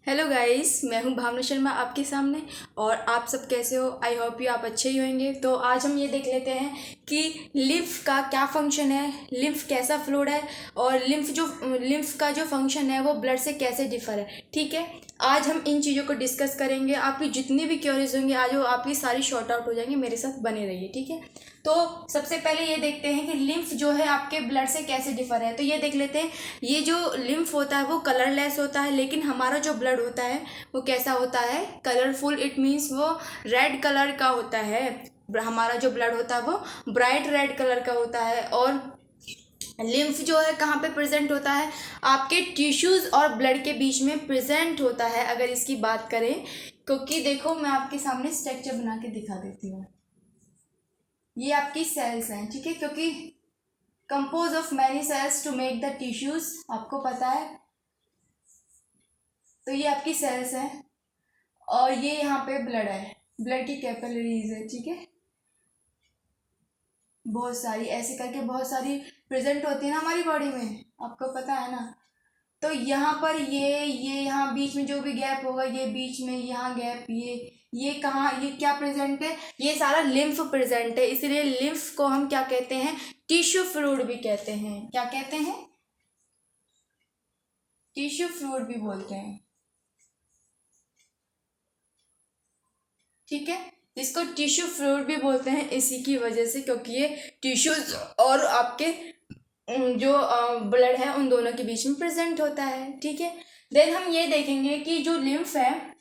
Hello guys, मैं हूं भावना शर्मा आपके सामने। और आप सब कैसे हो? आई होप यू आप अच्छे ही होंगे। तो आज हम ये देख लेते हैं कि लिम्फ का क्या फंक्शन है, लिम्फ कैसा फ्लूइड है और लिम्फ का जो फंक्शन है वो ब्लड से कैसे डिफर है। ठीक है, आज हम इन चीज़ों को डिस्कस करेंगे। आपकी जितनी भी क्वेरीज होंगी आज वो आपकी सारी शॉर्ट आउट हो जाएंगी। मेरे साथ बने रहिए, ठीक है। तो सबसे पहले ये देखते हैं कि लिम्फ जो है आपके ब्लड से कैसे डिफर है। तो ये देख लेते हैं, ये जो लिम्फ होता है वो कलरलेस होता है, लेकिन हमारा जो ब्लड होता है वो कैसा होता है, कलरफुल। इट मीन्स वो रेड कलर का होता है। हमारा जो ब्लड होता है वो ब्राइट रेड कलर का होता है। और लिम्फ जो है कहाँ पे प्रेजेंट होता है, आपके टिश्यूज और ब्लड के बीच में प्रेजेंट होता है, अगर इसकी बात करें। क्योंकि देखो, मैं आपके सामने स्ट्रक्चर बना के दिखा देती हूँ। ये आपकी सेल्स हैं, ठीक है, क्योंकि compose of many cells to make the tissues, आपको पता है। तो ये आपकी सेल्स हैं और ये यहाँ पे ब्लड है, ब्लड की कैपिलरीज है, ठीक है। बहुत सारी ऐसे करके बहुत सारी प्रेजेंट होती है ना हमारी बॉडी में, आपको पता है ना। तो यहाँ पर ये यहाँ बीच में जो भी गैप होगा, ये बीच में यहाँ गैप, ये कहाँ, ये क्या प्रेजेंट है, ये सारा लिम्फ प्रेजेंट है। इसलिए लिम्फ को हम क्या कहते हैं, टिश्यू फ्लूइड भी कहते हैं। क्या कहते हैं? टिश्यू फ्लूइड भी बोलते हैं, ठीक है। इसको टिश्यू फ्लूइड भी बोलते हैं इसी की वजह से, क्योंकि ये टिश्यूज और आपके जो ब्लड है उन दोनों के बीच में प्रेजेंट होता है, ठीक है। देन हम ये देखेंगे कि जो लिम्फ है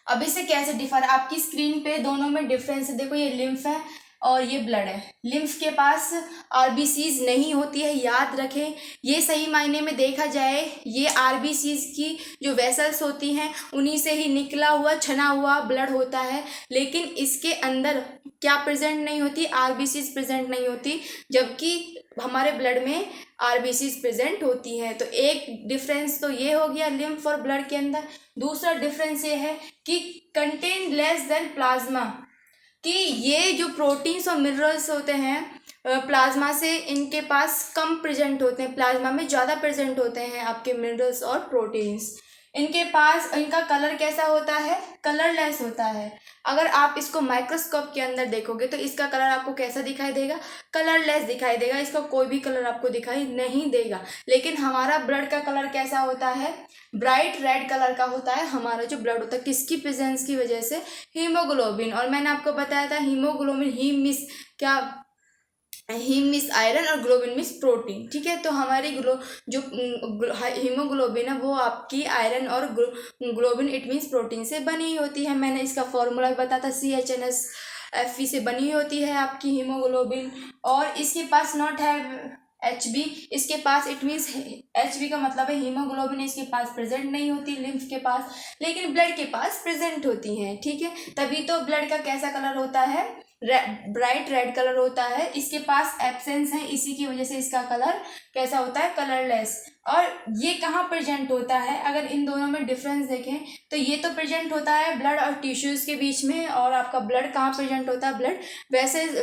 अब इससे कैसे डिफर। आपकी स्क्रीन पे दोनों में डिफरेंस है। देखो, ये लिम्फ है और ये ब्लड है। लिम्फ के पास आरबीसीज नहीं होती है, याद रखें। ये सही मायने में देखा जाए, ये आरबीसीज की जो वेसल्स होती हैं उन्हीं से ही निकला हुआ छना हुआ ब्लड होता है। लेकिन इसके अंदर क्या प्रेजेंट नहीं होती, आरबीसीज प्रेजेंट नहीं होती, जबकि हमारे ब्लड में आरबीसीज प्रेजेंट होती हैं। तो एक डिफरेंस तो ये हो गया लिम्फ और ब्लड के अंदर। दूसरा डिफरेंस ये है कि कंटेन लेस देन प्लाज्मा, कि ये जो प्रोटीन्स और मिनरल्स होते हैं प्लाज्मा से इनके पास कम प्रेजेंट होते हैं, प्लाज्मा में ज़्यादा प्रेजेंट होते हैं आपके मिनरल्स और प्रोटीन्स। इनके पास इनका कलर कैसा होता है, कलरलेस होता है। अगर आप इसको माइक्रोस्कोप के अंदर देखोगे तो इसका कलर आपको कैसा दिखाई देगा, कलरलेस दिखाई देगा। इसका कोई भी कलर आपको दिखाई नहीं देगा। लेकिन हमारा ब्लड का कलर कैसा होता है, ब्राइट रेड कलर का होता है हमारा जो ब्लड होता है। किसकी प्रेजेंस की वजह से, हीमोग्लोबिन। और मैंने आपको बताया था हीमोग्लोबिन, हीम मिस क्या, हीम मिस आयरन और ग्लोबिन मिस प्रोटीन, ठीक है। तो हमारी जो हीमोग्लोबिन है वो आपकी आयरन और ग्लोबिन इट मीन्स प्रोटीन से बनी होती है। मैंने इसका फॉर्मूला भी बताया था, CHNS Fe से बनी होती है आपकी हीमोग्लोबिन। और इसके पास नॉट है HB, इसके पास इट मीन्स HB का मतलब है हीमोग्लोबिन इसके पास प्रेजेंट नहीं होती लिम्फ के पास, लेकिन ब्लड के पास प्रेजेंट होती हैं, ठीक है। तभी तो ब्लड का कैसा कलर होता है, ब्राइट रेड कलर होता है। इसके पास एब्सेंस है, इसी की वजह से इसका कलर कैसा होता है, कलरलेस। और ये कहाँ प्रेजेंट होता है, अगर इन दोनों में डिफरेंस देखें तो ये तो प्रेजेंट होता है ब्लड और टिश्यूज के बीच में, और आपका ब्लड कहाँ प्रेजेंट होता है, ब्लड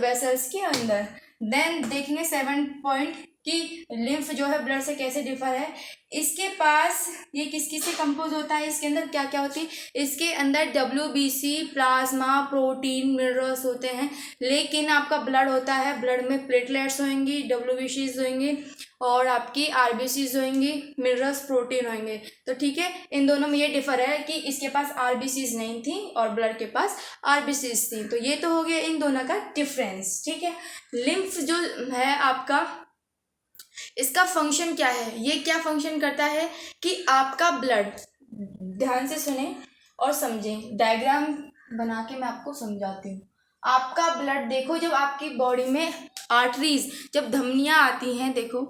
वेसल्स के अंदर। देन देखेंगे 7 पॉइंट कि लिम्फ जो है ब्लड से कैसे डिफर है। इसके पास ये किस किस से कंपोज होता है, इसके अंदर क्या क्या होती है, इसके अंदर WBC, प्लाज्मा, प्रोटीन, मिनरल्स होते हैं। लेकिन आपका ब्लड होता है, ब्लड में प्लेटलेट्स होंगी, WBCs होंगी और आपकी RBCs होंगी, मिनरल्स, प्रोटीन होंगे। तो ठीक है, इन दोनों में ये डिफर है कि इसके पास RBCs नहीं थी और ब्लड के पास RBCs थी। तो ये तो हो गया इन दोनों का डिफरेंस, ठीक है। लिम्फ जो है आपका, इसका फंक्शन क्या है, ये क्या फंक्शन करता है कि आपका ब्लड, ध्यान से सुने और समझें, डायग्राम बना के मैं आपको समझाती हूँ। आपका ब्लड देखो, जब आपकी बॉडी में आर्टरीज, जब धमनियाँ आती हैं, देखो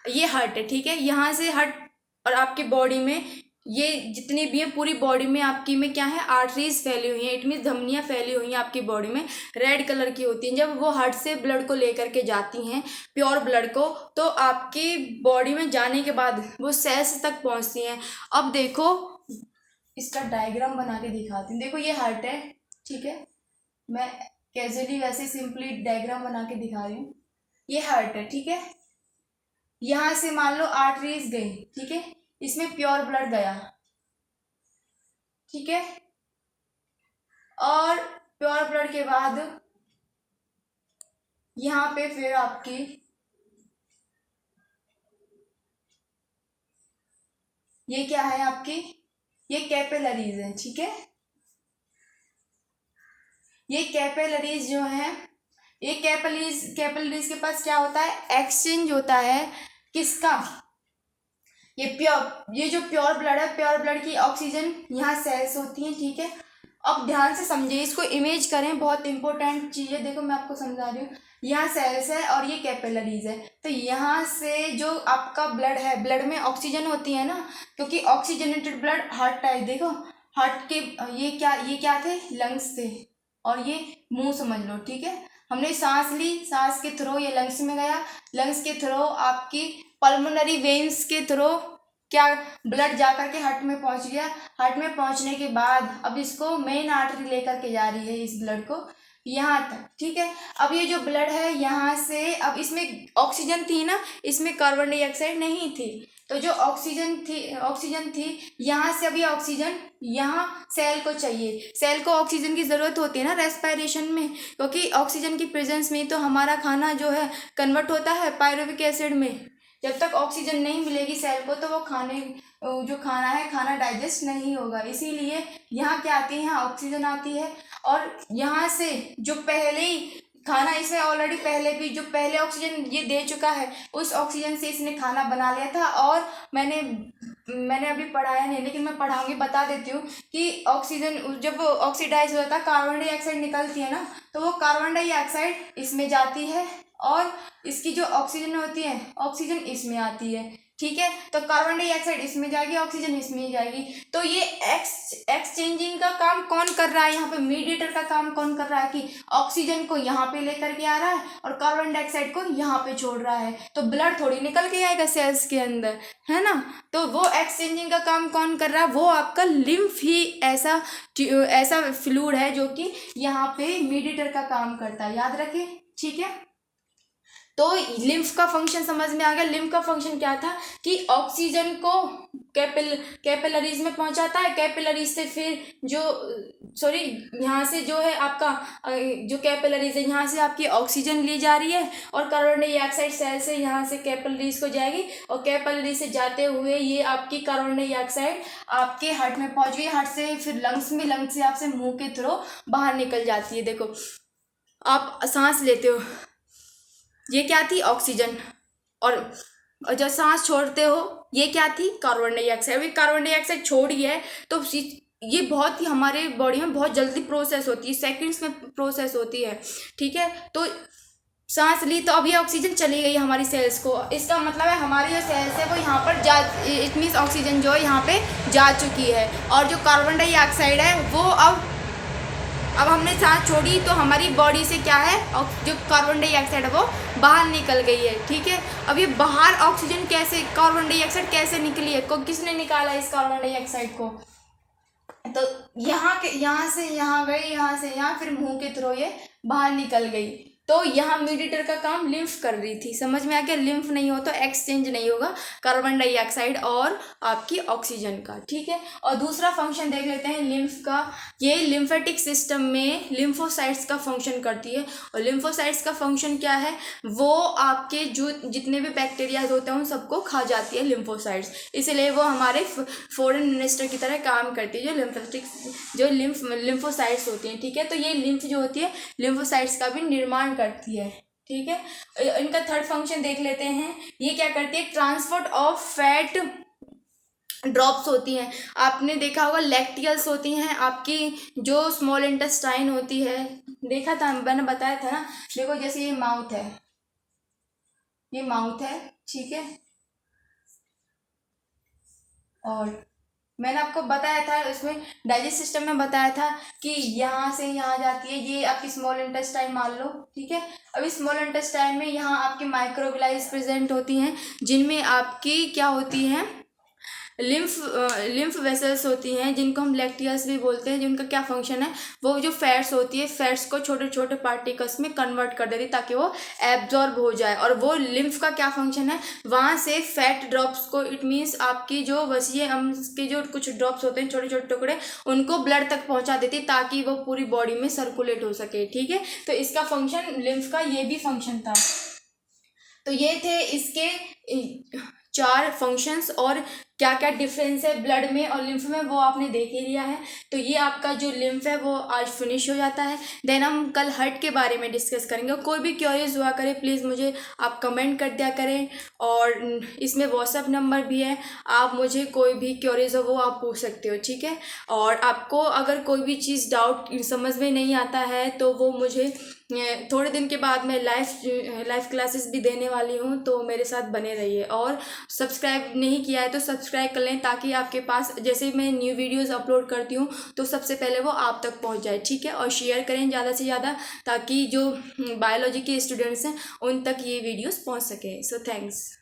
ये हार्ट है, ठीक है, यहाँ से हार्ट, और आपकी बॉडी में ये जितनी भी है पूरी बॉडी में आपकी में क्या है, आर्टरीज फैली हुई हैं। इट मीन्स धमनियाँ फैली हुई हैं आपकी बॉडी में, रेड कलर की होती हैं। जब वो हार्ट से ब्लड को लेकर के जाती हैं, प्योर ब्लड को, तो आपकी बॉडी में जाने के बाद वो सेल्स तक पहुँचती हैं। अब देखो, इसका डायग्राम बना के दिखाती हूँ। देखो ये हार्ट है, ठीक है, मैं कैजुअली वैसे सिंपली डायग्राम बना के दिखा रही हूँ। ये हार्ट है, ठीक है, यहाँ से मान लो आर्टरीज गई, ठीक है, इसमें प्योर ब्लड गया, ठीक है। और प्योर ब्लड के बाद यहाँ पे फिर आपकी ये क्या है आपकी, ये कैपिलरीज है, ठीक है। ये कैपिलरीज जो है, ये कैपिलरीज के पास क्या होता है, एक्सचेंज होता है किसका, ये जो प्योर ब्लड है, प्योर ब्लड की ऑक्सीजन यहाँ सेल्स होती हैं, ठीक है। अब ध्यान से समझिए, इसको इमेज करें, बहुत इंपॉर्टेंट चीज़ है। देखो मैं आपको समझा रही हूँ, यहाँ सेल्स है और ये कैपिलरीज है। तो यहाँ से जो आपका ब्लड है, ब्लड में ऑक्सीजन होती है ना, क्योंकि ऑक्सीजनेटेड ब्लड हार्ट टाइप, देखो हार्ट के ये क्या थे, लंग्स थे, और ये मुंह समझ लो, ठीक है। हमने सांस ली, सांस के थ्रू ये लंग्स में गया, लंग्स के थ्रू आपकी पल्मोनरी वेन्स के थ्रू क्या ब्लड जा करके हार्ट में पहुंच गया। हार्ट में पहुंचने के बाद अब इसको मेन आर्टरी लेकर के जा रही है इस ब्लड को यहाँ तक, ठीक है। अब ये जो ब्लड है यहाँ से, अब इसमें ऑक्सीजन थी ना, इसमें कार्बन डाइऑक्साइड नहीं थी, तो जो ऑक्सीजन थी यहाँ से, अभी ऑक्सीजन यहाँ सेल को चाहिए, सेल को ऑक्सीजन की ज़रूरत होती है ना रेस्पिरेशन में, क्योंकि ऑक्सीजन की प्रेजेंस में तो हमारा खाना जो है कन्वर्ट होता है पायरुविक एसिड में। जब तक ऑक्सीजन नहीं मिलेगी सेल को तो वो जो खाना है, खाना डाइजेस्ट नहीं होगा। इसीलिए यहाँ क्या आती है, यहाँ ऑक्सीजन आती है, और यहाँ से जो पहले ही खाना इसमें ऑलरेडी पहले भी जो पहले ऑक्सीजन ये दे चुका है, उस ऑक्सीजन से इसने खाना बना लिया था। और मैंने अभी पढ़ाया नहीं, लेकिन मैं पढ़ाऊंगी, बता देती हूँ कि ऑक्सीजन जब ऑक्सीडाइज होता है, कार्बन डाइऑक्साइड निकलती है ना, तो वो कार्बन डाइऑक्साइड इसमें जाती है और इसकी जो ऑक्सीजन होती है, ऑक्सीजन इसमें आती है, ठीक है। तो कार्बन डाइऑक्साइड इसमें जाएगी, ऑक्सीजन इसमें जाएगी। तो ये एक्सचेंजिंग का काम कौन कर रहा है, यहाँ पे मीडिएटर का काम कौन कर रहा है कि ऑक्सीजन को यहाँ पे लेकर के आ रहा है और कार्बन डाइऑक्साइड को यहाँ पे छोड़ रहा है। तो ब्लड थोड़ी निकल के आएगा सेल्स के अंदर, है ना। तो वो एक्सचेंजिंग का काम कौन कर रहा है, वो आपका लिम्फ ही ऐसा फ्लूइड है जो कि यहाँ पे मीडिएटर का काम करता है, याद रखें, ठीक है। तो लिम्फ का फंक्शन समझ में आ गया। लिम्फ का फंक्शन क्या था कि ऑक्सीजन को कैपिलरीज में पहुंचाता है, कैपिलरीज से फिर यहाँ से जो है आपका जो कैपिलरीज है, यहाँ से आपकी ऑक्सीजन ली जा रही है और कार्बन डाइऑक्साइड सेल से यहाँ से कैपिलरीज को जाएगी, और कैपिलरी से जाते हुए ये आपकी कार्बन डाइऑक्साइड आपके हार्ट में पहुंच गई, हार्ट से फिर लंग्स में, लंग्स से आपसे मुंह के थ्रू बाहर निकल जाती है। देखो आप सांस लेते हो, ये क्या थी, ऑक्सीजन, और जब सांस छोड़ते हो ये क्या थी, कार्बन डाइऑक्साइड। अभी कार्बन डाइऑक्साइड छोड़ी है तो ये बहुत ही हमारे बॉडी में बहुत जल्दी प्रोसेस होती है, सेकंड्स में प्रोसेस होती है, ठीक है। तो सांस ली तो अब ये ऑक्सीजन चली गई हमारी सेल्स को, इसका मतलब है हमारी जो सेल्स है वो यहाँ पर इट मीन्स ऑक्सीजन जो है यहाँ पे जा चुकी है, और जो कार्बन डाइऑक्साइड है वो अब हमने सांस छोड़ी तो हमारी बॉडी से क्या है, जो कार्बन डाइऑक्साइड है वो बाहर निकल गई है, ठीक है। अब ये बाहर ऑक्सीजन कैसे, कार्बन डाइऑक्साइड कैसे निकली है, किसने निकाला इस कार्बन डाइऑक्साइड को, तो यहाँ से यहाँ गई, यहाँ से यहाँ, फिर मुंह के थ्रू ये बाहर निकल गई। तो यहाँ मीडिएटर का काम लिम्फ कर रही थी, समझ में आ गया। लिम्फ नहीं हो तो एक्सचेंज नहीं होगा कार्बन डाइऑक्साइड और आपकी ऑक्सीजन का, ठीक है। और दूसरा फंक्शन देख लेते हैं लिम्फ का। ये लिम्फेटिक सिस्टम में लिम्फोसाइट्स का फंक्शन करती है, और लिम्फोसाइट्स का फंक्शन क्या है, वो आपके जो जितने भी बैक्टीरियाज होते हैं उन सबको खा जाती है लिम्फोसाइट्स, इसलिए वो हमारे फॉरेन मिनिस्टर की तरह काम करती है, जो लिम्फोसाइट्स होती हैं, ठीक है। तो ये लिम्फ जो होती है लिम्फोसाइट्स का भी निर्माण करती है, ठीक है। इनका थर्ड फंक्शन देख लेते हैं, ये क्या करती है, ट्रांसपोर्ट ऑफ फैट ड्रॉप्स होती हैं। आपने देखा होगा लैक्टियल्स होती हैं, आपकी जो स्मॉल इंटेस्टाइन होती है, देखा था मैंने, बताया था ना। देखो जैसे ये माउथ है, ये माउथ है, ठीक है, और मैंने आपको बताया था इसमें डाइजेस्ट सिस्टम में बताया था कि यहाँ से यहाँ जाती है, ये आपकी स्मॉल इंटेस्टाइन मान लो, ठीक है। अभी स्मॉल इंटेस्टाइन में यहाँ आपकी माइक्रोविलाइज प्रेजेंट होती हैं, जिनमें आपकी क्या होती हैं, लिम्फ वेसल्स होती हैं जिनको हम लैक्टियस भी बोलते हैं, जिनका क्या फंक्शन है, वो जो फैट्स होती है फैट्स को छोटे छोटे पार्टिकल्स में कन्वर्ट कर देती है ताकि वो एब्जॉर्ब हो जाए। और वो लिम्फ का क्या फंक्शन है, वहाँ से फैट ड्रॉप्स को, इट मीन्स आपकी जो वसीय अम्ल के जो कुछ ड्रॉप्स होते हैं छोटे छोटे टुकड़े, उनको ब्लड तक पहुँचा देती है ताकि वो पूरी बॉडी में सर्कुलेट हो सके। ठीक है, तो इसका फंक्शन, लिम्फ का ये भी फंक्शन था। तो ये थे इसके 4 फंक्शंस, और क्या क्या डिफरेंस है ब्लड में और लिम्फ में वो आपने देख ही लिया है। तो ये आपका जो लिम्फ है वो आज फिनिश हो जाता है। देन हम कल हार्ट के बारे में डिस्कस करेंगे। कोई भी क्यूरीज हुआ करे प्लीज़ मुझे आप कमेंट कर दिया करें, और इसमें व्हाट्सअप नंबर भी है, आप मुझे कोई भी क्यूरीज हो वो आप पूछ सकते हो। ठीक है, और आपको अगर कोई भी चीज़ डाउट समझ में नहीं आता है तो वो मुझे थोड़े दिन के बाद मैं लाइव क्लासेस भी देने वाली हूँ, तो मेरे साथ बने रहिए। और सब्सक्राइब नहीं किया है तो सब्सक्राइब कर लें ताकि आपके पास जैसे मैं न्यू वीडियोस अपलोड करती हूँ तो सबसे पहले वो आप तक पहुँच जाए। ठीक है, और शेयर करें ज़्यादा से ज़्यादा ताकि जो बायोलॉजी के स्टूडेंट्स हैं उन तक ये वीडियोस पहुँच सके। So thanks.